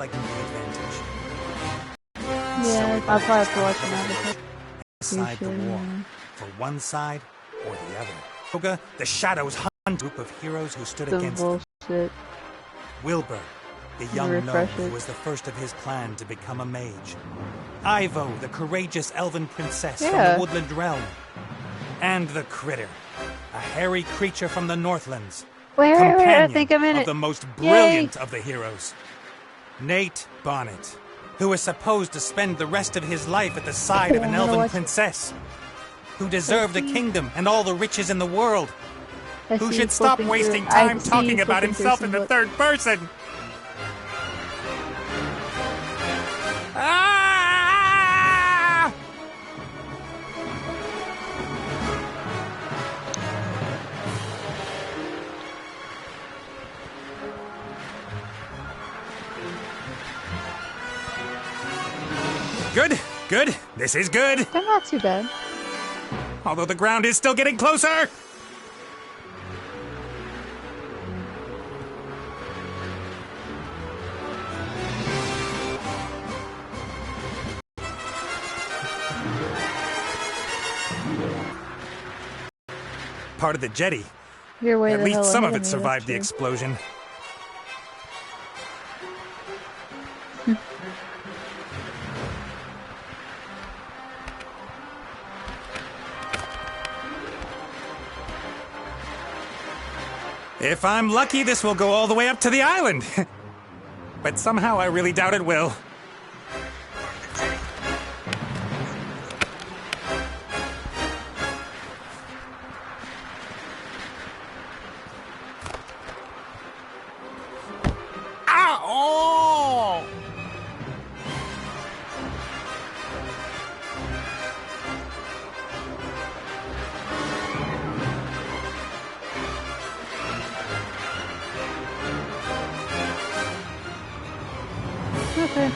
like the advantage. Yeah, I'll probably have to watch another. Decide the war for one side or the other. Yoga, the shadows hunt a group of heroes who stood against them. Wilbur, the young gnome who was the first of his clan to become a mage. Ivo, the courageous elven princess from the woodland realm. And the Critter, a hairy creature from the Northlands. Companion I think I'm in of it. the most brilliant of the heroes. Nate Bonnet, who was supposed to spend the rest of his life at the side of an elven princess. Who deserved a kingdom and all the riches in the world. Who should stop wasting time talking about himself in the third person. Ah! Good, good. This is good. They're not too bad. Although the ground is still getting closer. Part of the jetty. At least some of it survived the explosion. If I'm lucky, this will go all the way up to the island. But somehow I really doubt it will. Ow! Okay.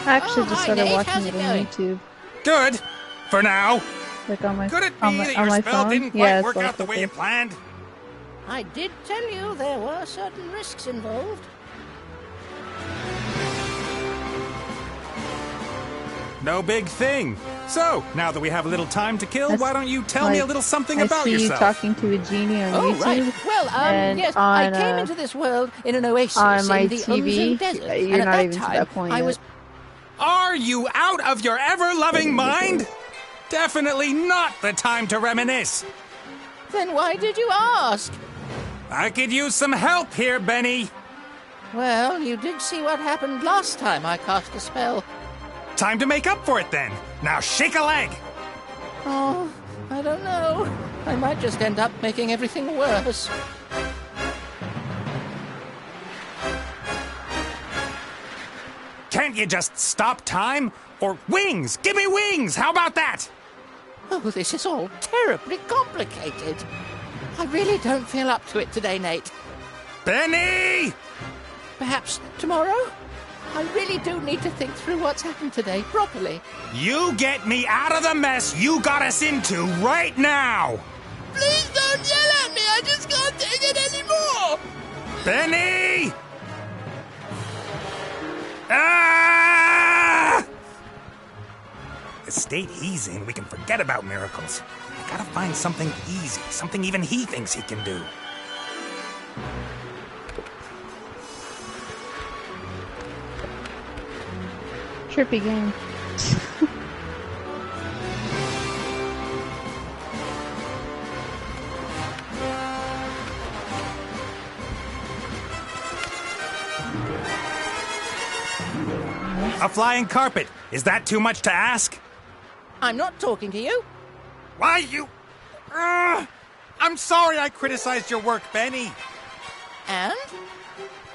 I actually just started watching it on YouTube. Good. For now. Like on my Could it be on that my your spell phone? didn't Yeah, quite it's work like out the way you planned? I did tell you there were certain risks involved. No big thing. So, now that we have a little time to kill, why don't you tell me a little something about yourself? I see you talking to a genie on YouTube. Right. Well, yes, I came into this world in an oasis on my in the TV. desert. You're and not at even that time, to that point I yet. was... Are you out of your ever-loving mind? Definitely not the time to reminisce. Then why did you ask? I could use some help here, Benny. Well, you did see what happened last time I cast a spell. Time to make up for it then. Now shake a leg. Oh, I don't know. I might just end up making everything worse. Can't you just stop time? Or wings! Give me wings! How about that? Oh, this is all terribly complicated. I really don't feel up to it today, Nate. Benny! Perhaps tomorrow? I really do need to think through what's happened today properly. You get me out of the mess you got us into right now! Please don't yell at me! I just can't take it anymore! Benny! Ah! The state he's in, we can forget about miracles. I gotta find something easy, something even he thinks he can do. Trippy game. A flying carpet. Is that too much to ask? I'm not talking to you. Why, you... I'm sorry I criticized your work, Benny. And?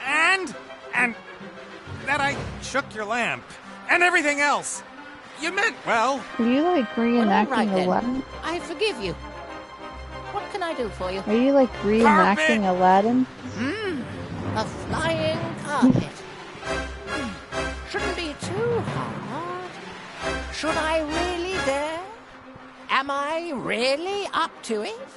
And that I shook your lamp. And everything else. You meant well. Are you like reenacting right, then. Aladdin? I forgive you. What can I do for you? Are you like reenacting Aladdin? A flying carpet. Shouldn't be too hard. Should I really dare? Am I really up to it?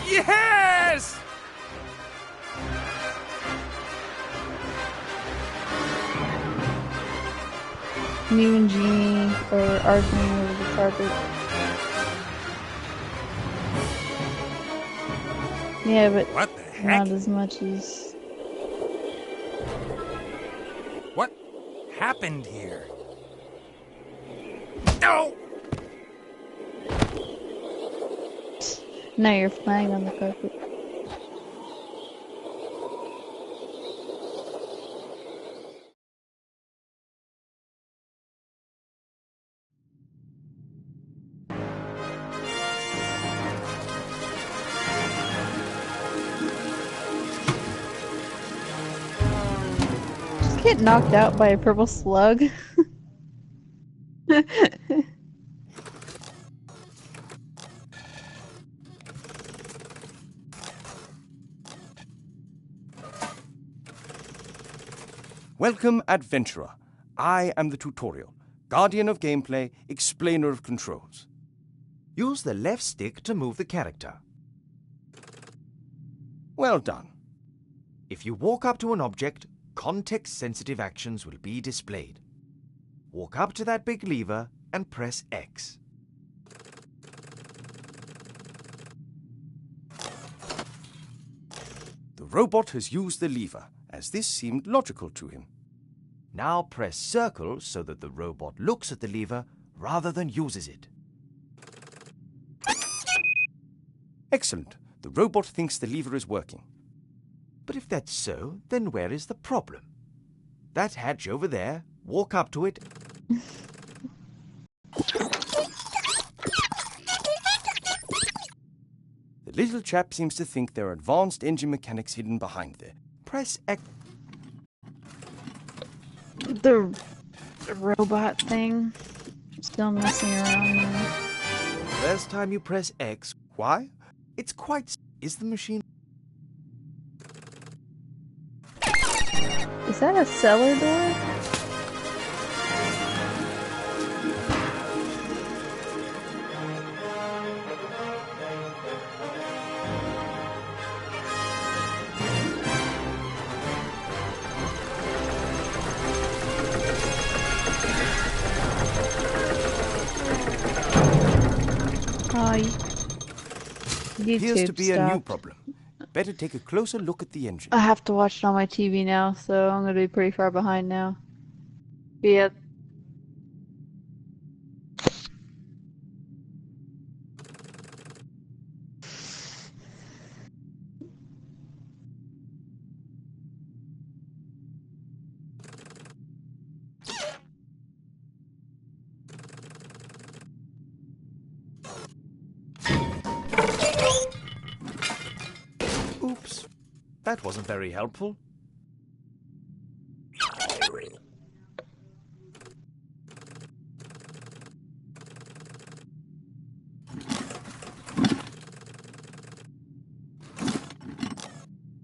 Yes! You and Jeannie are arguing over the carpet. Yeah, but What the heck? not as much as... What happened here? No! Now you're flying on the carpet. Just get knocked out by a purple slug. Welcome, Adventurer. I am the tutorial, guardian of gameplay, explainer of controls. Use the left stick to move the character. Well done. If you walk up to an object, context-sensitive actions will be displayed. Walk up to that big lever and press X. The robot has used the lever, as this seemed logical to him. Now press circle so that the robot looks at the lever rather than uses it. Excellent. The robot thinks the lever is working. But if that's so, then where is the problem? That hatch over there, walk up to it. The little chap seems to think there are advanced engine mechanics hidden behind there. Press X. The robot thing. Still messing around there. First time you press X, Why? it's quite... Is the machine... Is that a cellar door? Appears to YouTube be a new stopped. problem. Better take a closer look at the engine. I have to watch it on my TV now, so I'm gonna be pretty far behind now. But yeah. Oops. That wasn't very helpful.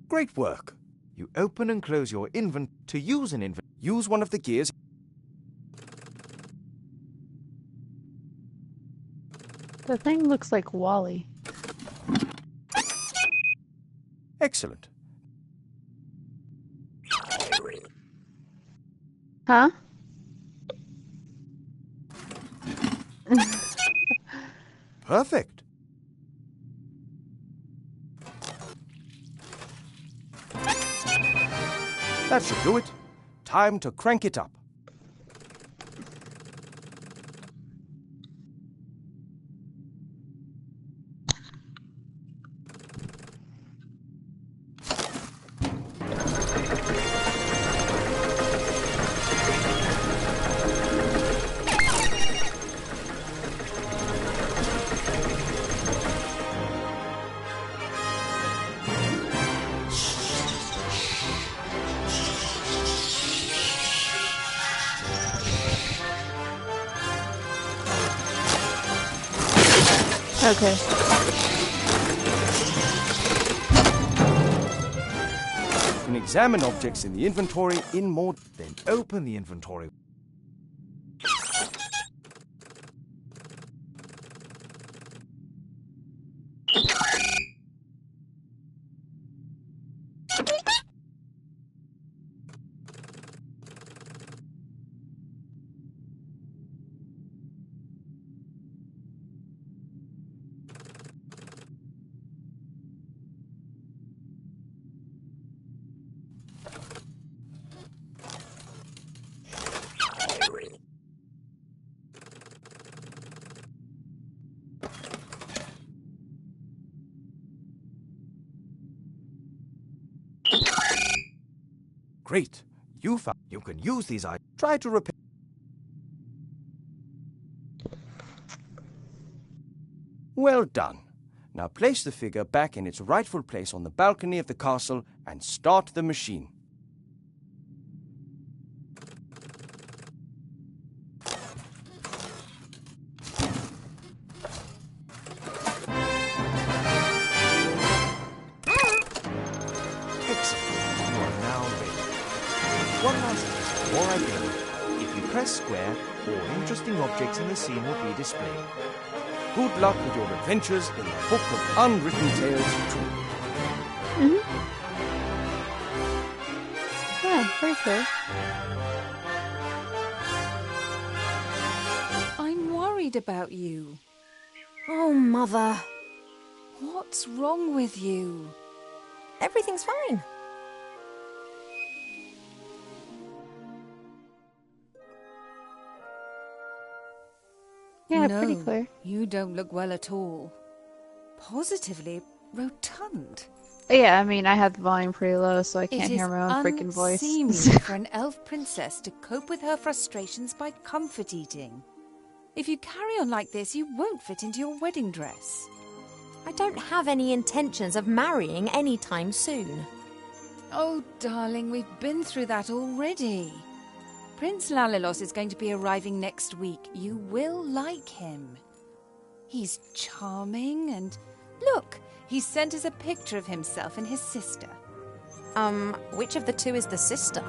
Great work. You open and close your inventory to use an inventory. Use one of the gears. The thing looks like Wally. Excellent. Huh? Perfect. That should do it. Time to crank it up. Okay. In examine objects in the inventory in more... Then open the inventory. Great. You found... You can use these items. Try to repair... Well done. Now place the figure back in its rightful place on the balcony of the castle and start the machine. Excellent. You are now ready. One last test before I go. If you press square, all interesting objects in the scene will be displayed. Good luck with your adventures in the Book of Unwritten Tales 2. Yeah, very cool. I'm worried about you. Oh, Mother. What's wrong with you? Everything's fine. Yeah, no, pretty clear. You don't look well at all. Positively rotund. Yeah, I mean, I have the volume pretty low, so I can't It is hear my own freaking voice. unseemly for an elf princess to cope with her frustrations by comfort eating. If you carry on like this, you won't fit into your wedding dress. I don't have any intentions of marrying anytime soon. Oh, darling, we've been through that already. Prince Lalilos is going to be arriving next week. You will like him. He's charming and... Look, he sent us a picture of himself and his sister. Which of the two is the sister?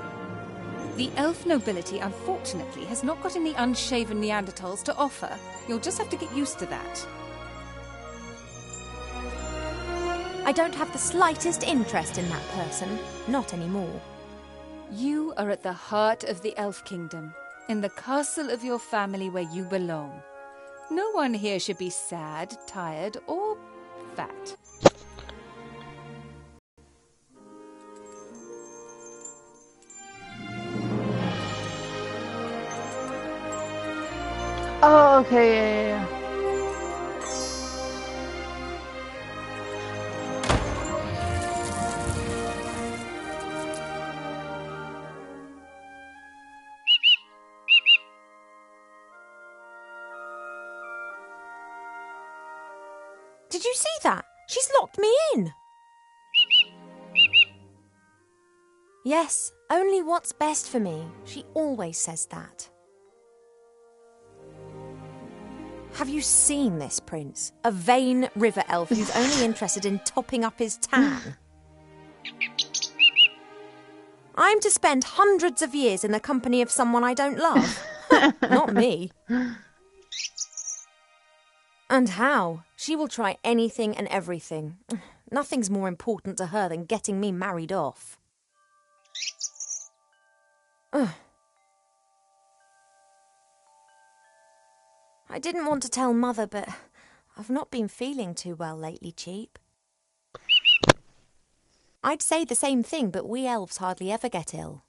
The elf nobility, unfortunately, has not got any unshaven Neanderthals to offer. You'll just have to get used to that. I don't have the slightest interest in that person. Not anymore. You are at the heart of the Elf Kingdom, in the castle of your family where you belong. No one here should be sad, tired, or fat. Oh, okay, yeah. Did you see that? She's locked me in. Yes, only what's best for me. She always says that. Have you seen this prince? A vain river elf who's only interested in topping up his tan. I'm to spend hundreds of years in the company of someone I don't love? Not me. And how? She will try anything and everything. Nothing's more important to her than getting me married off. Ugh. I didn't want to tell Mother, but I've not been feeling too well lately, Cheap. I'd say the same thing, but we elves hardly ever get ill.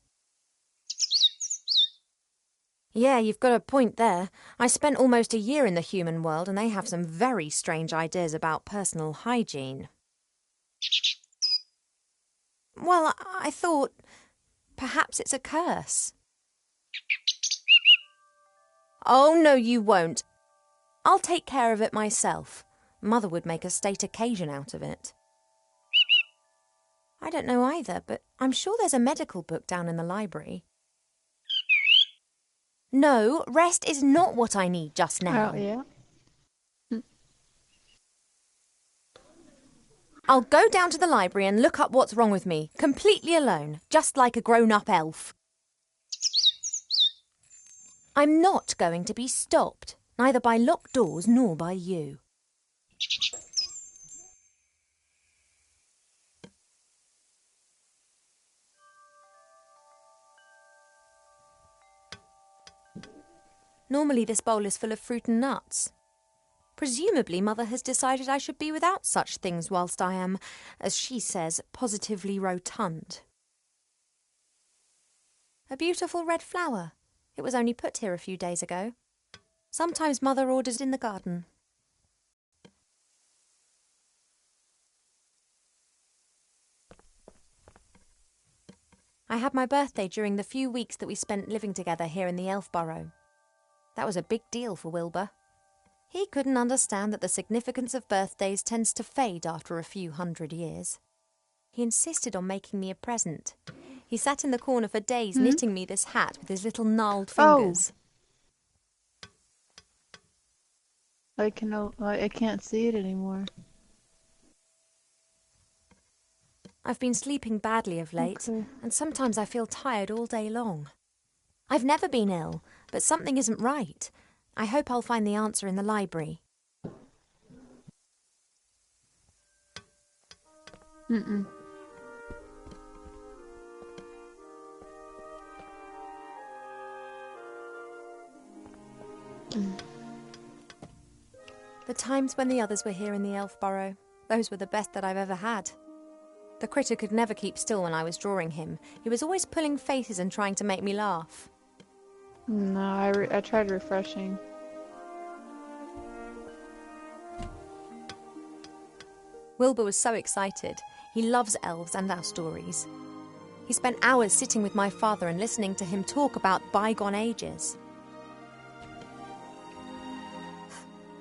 Yeah, you've got a point there. I spent almost a year in the human world and they have some very strange ideas about personal hygiene. Well, I thought perhaps it's a curse. Oh, no, you won't. I'll take care of it myself. Mother would make a state occasion out of it. I don't know either, but I'm sure there's a medical book down in the library. No, rest is not what I need just now. Oh, yeah. I'll go down to the library and look up what's wrong with me, completely alone, just like a grown-up elf. I'm not going to be stopped, neither by locked doors nor by you. Normally this bowl is full of fruit and nuts. Presumably Mother has decided I should be without such things whilst I am, as she says, positively rotund. A beautiful red flower. It was only put here a few days ago. Sometimes Mother orders in the garden. I had my birthday during the few weeks that we spent living together here in the Elf Burrow. That was a big deal for Wilbur. He couldn't understand that the significance of birthdays tends to fade after a few hundred years. He insisted on making me a present. He sat in the corner for days knitting me this hat with his little gnarled fingers. I can't see it anymore. I've been sleeping badly of late, and sometimes I feel tired all day long. I've never been ill, but something isn't right. I hope I'll find the answer in the library. Mm-mm. The times when the others were here in the Elf Burrow, those were the best that I've ever had. The critter could never keep still when I was drawing him. He was always pulling faces and trying to make me laugh. No, I tried refreshing. Wilbur was so excited. He loves elves and our stories. He spent hours sitting with my father and listening to him talk about bygone ages.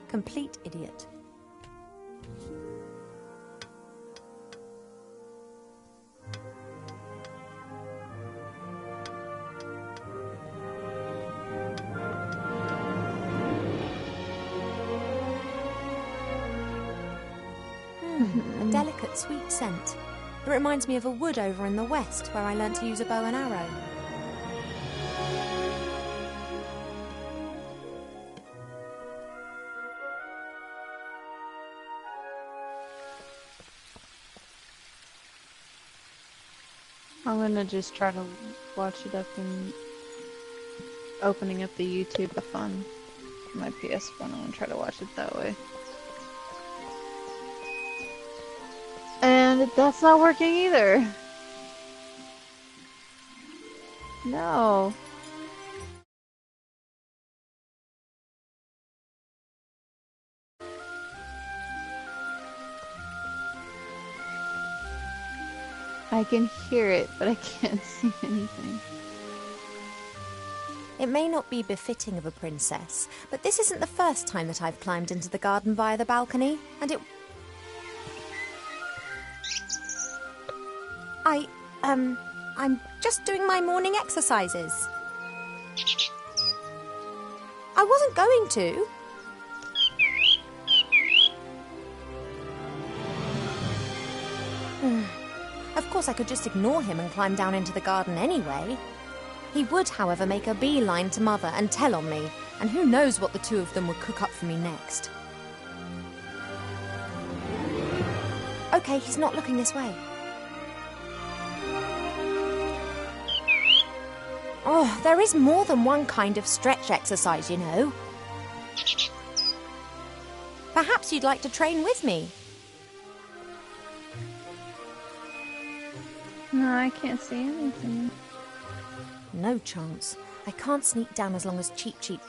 Complete idiot. A delicate, sweet scent. It reminds me of a wood over in the west where I learnt to use a bow and arrow. I'm gonna just try to watch it up and opening up the YouTube on my PS1. I'm gonna try to watch it that way. And that's not working either. No. I can hear it, but I can't see anything. It may not be befitting of a princess, but this isn't the first time that I've climbed into the garden via the balcony, and I'm just doing my morning exercises. I wasn't going to. Of course, I could just ignore him and climb down into the garden anyway. He would, however, make a beeline to Mother and tell on me, and who knows what the two of them would cook up for me next. Okay, he's not looking this way. Oh, there is more than one kind of stretch exercise, you know. Perhaps you'd like to train with me. No, I can't see anything. No chance. I can't sneak down as long as Cheep Cheep